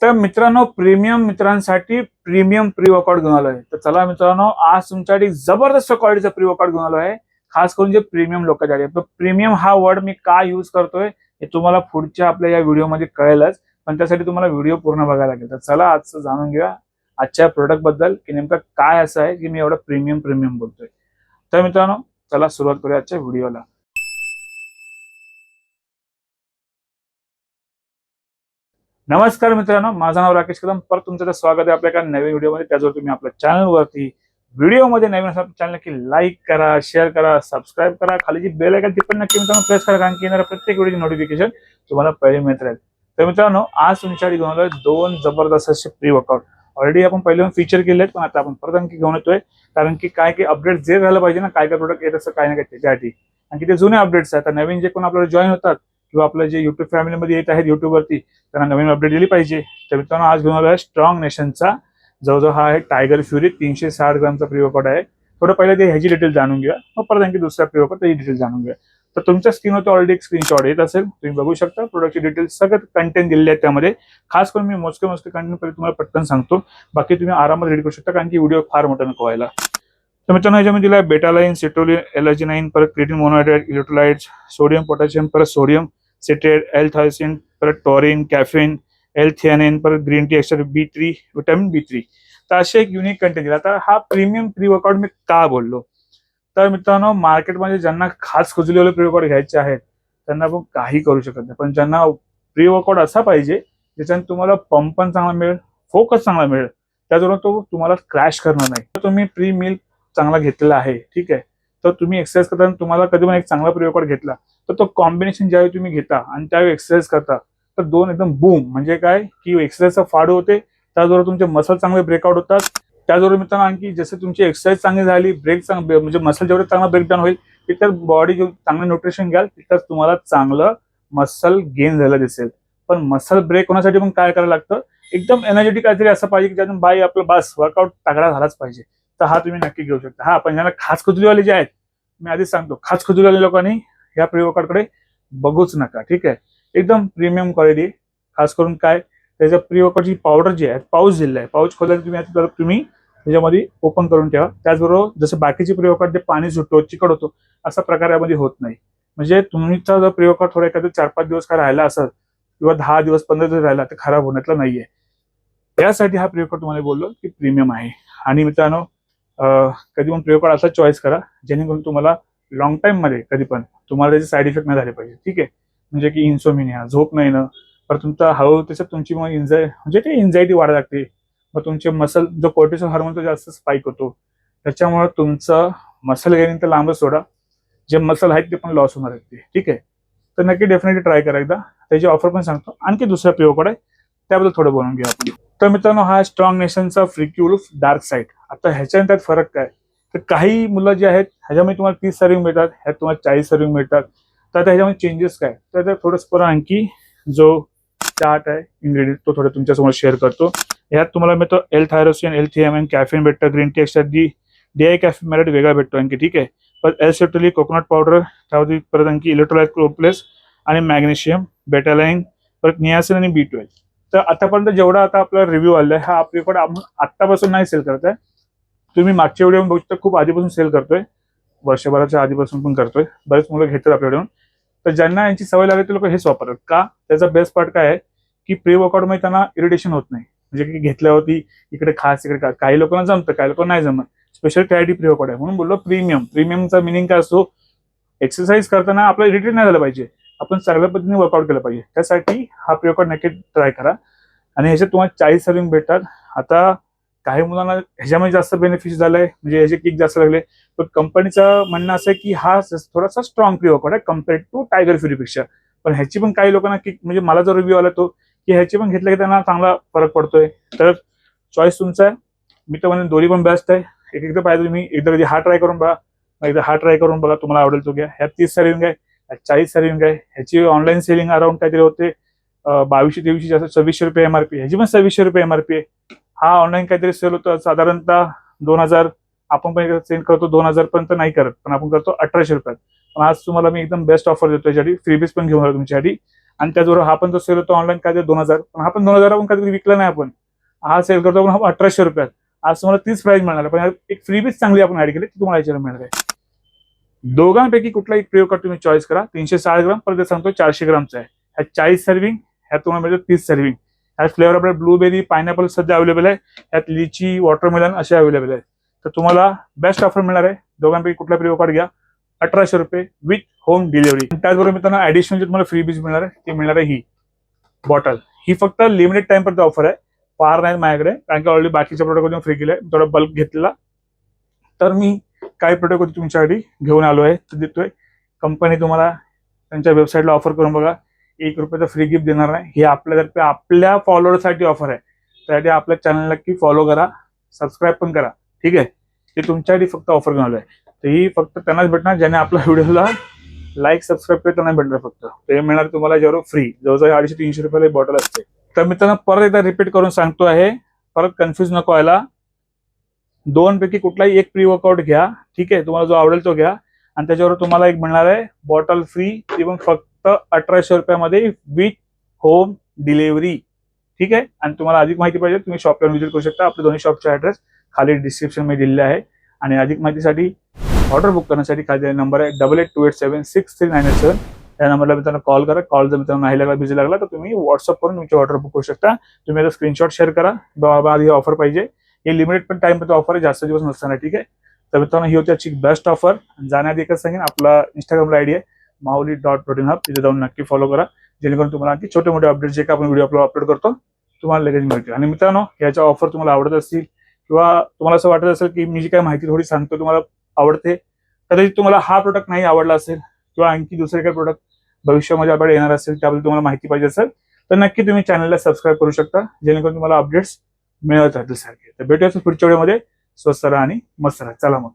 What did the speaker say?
तर मित्रांनो, प्रीमियम मित्रांसाठी प्रीमियम प्री वर्कआउट घेऊन आलोय. तर चला मित्रांनो, आज तुमच्यासाठी जबरदस्त क्वालिटीचा प्री वर्कआउट घेऊन आलो आहे. खास करून जे प्रीमियम लोकांसाठी. तर प्रीमियम हा वर्ड मी का यूज करतोय हे तुम्हाला पुढच्या आपल्या या व्हिडिओमध्ये कळेलच, पण त्यासाठी तुम्हाला व्हिडिओ पूर्ण बघायला लागेल. तर चला आजचं जाणून घेऊया आजच्या प्रोडक्ट बद्दल की नेमकं काय असं आहे की मी एवढं प्रीमियम प्रीमियम बोलतोय. तर मित्रांनो, चला सुरुवात करूया आजच्या व्हिडिओला. नमस्कार मित्रांनो, माझं नाव राकेश कदम. परत तुमचं स्वागत आहे आपल्या एका नवीन व्हिडिओमध्ये. त्याचवर तुम्ही आपल्या चॅनलवरती व्हिडिओमध्ये नवीन असाल चॅनल नक्की लाईक करा, शेअर करा, सबस्क्राईब करा. खाली जी बेल आयकॉन ती पण नक्की मित्रांनो प्रेस करा, कारण की येणाऱ्या प्रत्येक व्हिडिओची नोटिफिकेशन तुम्हाला पहिले मिळत राहील. तर मित्रांनो, आज तुमच्यासाठी घेऊन आलोय दोन जबरदस्त असे प्री वर्कआउट. ऑलरेडी आपण पहिले फीचर केले आहेत, पण आता आपण परत आणखी घेऊन येतोय. कारण की काय की अपडेट जे झालं पाहिजे ना, काय काय प्रोडक्ट येत असं काय ना काय त्याच्यासाठी. आणि ते जुने अपडेट्स आहेत. आता नवीन जे कोण आपल्याला जॉईन होतात किंवा आपल्या जे युट्यूब फॅमिलीमध्ये येत आहेत युट्यूबवरती, त्यांना नवीन अपडेट दिली पाहिजे. तर मित्रांनो, आज घेऊन आलो आहे स्ट्रॉंग नेशनचा जवळजवळ हा आहे टायगर फ्युरी 360 ग्रामचा प्री वर्कआउट आहे. थोडं पहिले ते ह्याची डिटेल जाणून घ्या, मग परत आणखी दुसरा प्री वर्कआउट त्याची डिटेल जाणून घ्या. तर तुमच्या स्क्रीनवरती ऑलरेडी एक स्क्रीनशॉट येत असेल, तुम्ही बघू शकता. प्रोडक्टची डिटेल्स सगळं कंटेंट दिलेले आहेत त्यामध्ये. खास करून मी मोजके कंटेंट पहिले तुम्हाला पटकन सांगतो, बाकी तुम्ही आरामात रीड करू शकता, कारण की व्हिडिओ फार मोठा नको व्हायला. तर मित्रांनो, ह्याच्यामध्ये दिला बेटालाइन, सिट्रोलिन, एलर्जिनाइन, परत क्रिएटिन मोनोहायड्रेट, इलेक्ट्रोलाइट्स, सोडियम, पोटॅशियम, परत सोडियम सिट्रेट, एल-थायसिन, परत टॉरिन, कॅफेन, एल-थियानिन, परत green tea extra B3, vitamin B3. तर असे एक युनिक कंटेंट दिला. आता हा प्रीमियम प्री वर्कआउट मी का बोललो, तर मित्रांनो, मार्केटमध्ये ज्यांना खास खुजलेले प्री वर्कआउट घ्यायचे आहेत त्यांना आपण काही करू शकत नाही. पण ज्यांना प्री वर्कआउट असा पाहिजे ज्याच्याने तुम्हाला पंप पण चांगला मिळेल, फोकस चांगला मिळेल, त्याचबरोबर तो तुम्हाला क्रॅश करणार नाही. तर तुम्ही प्री मील चांगला घेतलेला आहे, ठीक आहे, तर तुम्ही एक्सरसाइज करताना तुम्हाला कधी पण एक चांगला प्री वर्कआउट घेतला तर तो कॉम्बिनेशन ज्यावेळी तुम्ही घेता आणि त्यावेळी एक्सरसाइज करता तर दोन एकदम बूम. म्हणजे काय की एक्सरसाइजचा फाडू होते, त्याचबरोबर तुमचे मसल चांगले ब्रेकआउट होतात. त्याचबरोबर मित्रांनो, आणखी जसं तुमची एक्सरसाइज चांगली झाली, ब्रेक चांगलं म्हणजे मसल जेवढे चांगला ब्रेकडाऊन होईल तिथं बॉडी चांगलं न्यूट्रिशन घ्याल तिथं तुम्हाला चांगलं मसल गेन झालं दिसेल. पण मसल ब्रेक होण्यासाठी पण काय करायला लागतं, एकदम एनर्जेटिक काहीतरी असं पाहिजे की ज्यातून बाई आपलं बस वर्कआउट तगडा झालाच पाहिजे. तर हा तुम्ही नक्की घेऊ शकता. हा, पण ज्यांना खास खुजलीवाले जे आहेत, मी आधीच सांगतो, खास खुजलीवाले लोकांनी या प्री वर्कआउटकडे बघूच नका, ठीक आहे. एकदम प्रीमियम क्वालिटी. खास करून काय त्याच्या प्री वर्कआउटची पावडर जी आहे, पाऊच दिलेला आहे, पाऊच खोल्याने तुम्ही त्याच्यामध्ये ओपन करून ठेवा. त्याचबरोबर जसं बाकीचे प्री वर्कआउट ते पाणी सुटतो, चिकट होतो, असा प्रकार यामध्ये होत नाही. म्हणजे तुमचा जर प्री वर्कआउट थोडा एखादं 4-5 दिवस काय राहिला असेल किंवा 10 दिवस 15 दिवस राहिला तर खराब होण्यातला नाहीये. त्यासाठी हा प्री वर्कआउट तुम्हाला बोललो की प्रीमियम आहे. आणि मित्रांनो, कधी पण प्री वर्कआउट असा चॉईस करा जेणेकरून तुम्हाला लॉंग टाइम मध्ये कधी पण तुम्हाला त्याचे साईड इफेक्ट नाही झाले पाहिजे, ठीक आहे. म्हणजे की इन्सोमिनिया, झोप नाही ना, तर तुमचा हळूहळू त्याच्यात तुमची मग म्हणजे ते एन्झायटी वाढ लागते. मग तुमचे मसल जो कोर्टिसोल हार्मोन तो जास्त स्पाइक होतो, त्याच्यामुळे तुमचं मसल गेनिंग तर लांबच सोडा, जे मसल आहेत ते पण लॉस होणार आहेत ते, ठीक आहे. तर नक्की डेफिनेटली ट्राय करा एकदा. त्याची ऑफर पण सांगतो. आणखी दुसरा प्री वर्कआउट आहे, त्याबद्दल थोडं बोलून घेऊ आपण. तर मित्रांनो, हा स्ट्रॉंग नेशनचा फ्रीक्युल्फ डार्क साईड. आता ह्याच्या त्यात फरक काय, तर काही मुलं जे आहेत ह्याच्यामध्ये तुम्हाला 30 सर्विंग मिळतात, ह्यात तुम्हाला 40 सर्विंग मिळतात. तर आता ह्याच्यामध्ये चेंजेस काय, तर त्यात थोडंसं आणखी जो चार्ट आहे इन्ग्रेडियंट तो थोडं तुमच्यासमोर शेअर करतो. ह्यात तुम्हाला मिळतो एल-थायरोसिन, एल-थियामिन, कॅफेन भेटतं, green tea extra DI caffeine merit वेगळा भेटतो आणखी, ठीक आहे. परत एल-सेट्रोली, कोकोनट पावडर, त्यामध्ये परत आणखी इलेक्ट्रोलाइट प्रोप्लेस आणि मॅग्नेशियम, बेटालाइन, परत नियासिन आणि B12. तर आतापर्यंत जेवढा आता आपला रिव्ह्यू आलाय हा आपल्याकडे आपण आत्तापासून नाही सेल करत आहे. तुम्ही मागच्या व्हिडिओ बघू शकता, खूप आधीपासून सेल करतोय, वर्षभराच्या आधीपासून पण करतोय. बरेच मुलं घेतात आपल्याकडून. तर ज्यांना यांची सवय लागली ते लोक हेच वापरतात. का, त्याचा बेस्ट पार्ट काय आहे की प्री वर्कआउट मध्ये त्यांना इरिटेशन होत नाही. म्हणजे की घेतल्यावरती इकडे खास इकडे काही लोकांना जमतं, काही लोकांना नाही जमत. स्पेशल क्लॅरिटी प्री वर्कआउट आहे म्हणून बोललो प्रीमियम. प्रीमियमचा मिनिंग काय असतो, एक्सरसाइज करताना आपलं इरिटेट नाही झालं पाहिजे, आपण चांगल्या पद्धतीने वर्कआउट केलं पाहिजे. त्यासाठी हा प्री वर्कआउट नक्की ट्राय करा. आणि ह्याच्यात तुम्हाला 40 सर्विंग भेटतात. आता काही मुलांना ह्याच्यामध्ये जास्त बेनिफिट झालंय, म्हणजे ह्याचे किक जास्त लागले. पण कंपनीचं म्हणणं असं आहे की हा थोडासा स्ट्रॉंग प्री वर्कआउट आहे कम्पेअर्ड टू टायगर फ्युरीपेक्षा. पण ह्याची पण काही लोकांना किक, म्हणजे मला जो रिव्ह्यू आला तो की ह्याची पण घेतलं की त्यांना चांगला फरक पडतोय. तर चॉईस तुमचा आहे. मी तर म्हणेन दोन्ही पण बेस्ट आहे. एकदा पाहिजे तुम्ही, एकदा कधी हा ट्राय करून बघा, एकदा हा ट्राय करून बघा, तुम्हाला आवडेल तो घ्या. ह्यात 30 सर्विंग आहे, ह्यात 40 सर्विंग आहे. ह्याची ऑनलाईन सेलिंग अराउंड काहीतरी होते 2200-2300, जास्त 2600 रुपये MRP. ह्याची पण 2600 रुपये MRP आहे. हा ऑनलाईन काहीतरी सेल होतं साधारणतः 2000, आपण पण सेल करतो 2000 पर्यंत नाही करत, पण आपण करतो 1800 रुपयात. पण आज तुम्हाला मी एकदम बेस्ट ऑफर देतो, याच्यासाठी फ्रीबीज पण घेऊन आलो तुमच्यासाठी. आणि त्याचबरोबर हा पण जो सेल होतो ऑनलाईन काय 2000, पण हा पण 2000 आपण कधी विकला नाही आपण. हा सेल करतो आपण 1800 रुपयात. आज तुम्हाला तीच प्राइस मिळणार आहे, पण एक फ्रीबीज चांगली आपण ऍड केली ती तुम्हाला याच्यावर मिळणार आहे. दोघांपैकी कुठला एक प्रिओ कार्ड तुम्ही चॉईस करा. 360 ग्राम, परत सांगतो 400 ग्रामचा आहे. ह्या 40 सर्विंग, ह्या तुम्हाला मिळतो 30 सर्विंग. ह्यात फ्लेवर आपल्याला ब्लूबेरी, पायनॅपल सध्या अवेलेबल आहे. ह्यात लिची, वॉटरमेलन असे अवेलेबल आहे. तर तुम्हाला बेस्ट ऑफर मिळणार आहे. दोघांपैकी कुठला प्रिओ कार्ड घ्या, 1800 रुपये विथ होम डिलिव्हरी. त्याचबरोबर मित्रांनो ऍडिशनल जे तुम्हाला फ्रीबीज मिळणार आहे ते मिळणार आहे ही बॉटल. ही फक्त लिमिटेड टाइम पर्यंत ऑफर आहे, फार नाही माझ्याकडे, कारण की ऑलरेडी बाकीच्या प्रोडक्ट फ्री केले. थोडा बल्क घेतलेला, तर मी काही प्रोडक्ट तुमच्यासाठी घेऊन आलो आहे, तर देतोय. कंपनी तुम्हाला त्यांच्या वेबसाईटला ऑफर करून बघा, ₹1 फ्री गिफ्ट देणार नाही. हे आपल्यातर्फे आपल्या फॉलोअरसाठी ऑफर आहे. त्यासाठी आपल्या चॅनल नक्की फॉलो करा, सबस्क्राईब पण करा. ठीक आहे, ते तुमच्यासाठी फक्त ऑफर घेऊन आलो आहे. तर ही फक्त त्यांनाच भेटणार ज्याने आपल्या व्हिडिओला लाईक सबस्क्राईब केलं, त्यांना भेटणार. फक्त ते मिळणार तुम्हाला जेवढं फ्री, जवळजवळ 250-300 रुपयाला बॉटल असते. तर मित्रांनो परत एकदा रिपीट करून सांगतो आहे, परत कन्फ्युज नको व्हायला. दोनपैकी कुठलाही एक प्री वर्कआउट घ्या. ठीक आहे, तुम्हाला जो आवडेल तो घ्या, आणि त्याच्यावर तुम्हाला एक मिळणार आहे बॉटल फ्री, ती पण फक्त 1800 रुपयामध्ये विथ होम डिलिव्हरी. ठीक आहे, आणि तुम्हाला अधिक माहिती पाहिजे तुम्ही शॉपला व्हिजिट करू शकता. आपले दोन्ही शॉपचे ऍड्रेस खाली डिस्क्रिप्शन मध्ये दिलेले आहे. आणि अधिक माहितीसाठी ऑर्डर बुक करण्यासाठी खाली नंबर आहे 8828763987. त्या नंबरला मित्रांनो कॉल करा. कॉल जर मित्रांनो नाही लागला, बिझी लागला, तर तुम्ही व्हॉट्सअप करून तुमची ऑर्डर बुक करू शकता. तुम्ही आता स्क्रीनशॉट शेअर करा, बाबा आधी ऑफर पाहिजे. हे लिमिटेड पण टाइम पर्यंत ऑफर आहे, जास्त दिवस नसताना. ठीक आहे, तर मित्रांनो ही होती आजची बेस्ट ऑफर. जाण्याआधी एकच सांगेन, आपला इंस्टाग्रामला आयडी आहे mauli.protein hub, तिथे जाऊन नक्की फॉलो करा, जेणेकरून तुम्हाला आणखी छोटे मोठे अपडेट जे काय आपण व्हिडिओ अपलोड करतो तुम्हाला लगेच मिळतील. आणि मित्रांनो याच्या ऑफर तुम्हाला आवडत असतील, किंवा तुम्हाला असं वाटत असेल की मी जी काय माहिती थोडी सांगतो तुम्हाला आवडते, कदाचित तुम्हाला हा प्रोडक्ट नाही आवडला असेल, किंवा आणखी दुसरे काही प्रोडक्ट भविष्यामध्ये आपल्याला येणार असेल, त्याबद्दल तुम्हाला माहिती पाहिजे असेल, तर नक्की तुम्ही चॅनलला सबस्क्राईब करू शकता, जेणेकरून तुम्हाला अपडेट्स मिळत राहतील सारखे. तर भेटूया पुढच्या व्हिडिओमध्ये. स्वस्त राहा आणि मस्त राहा. चला मग.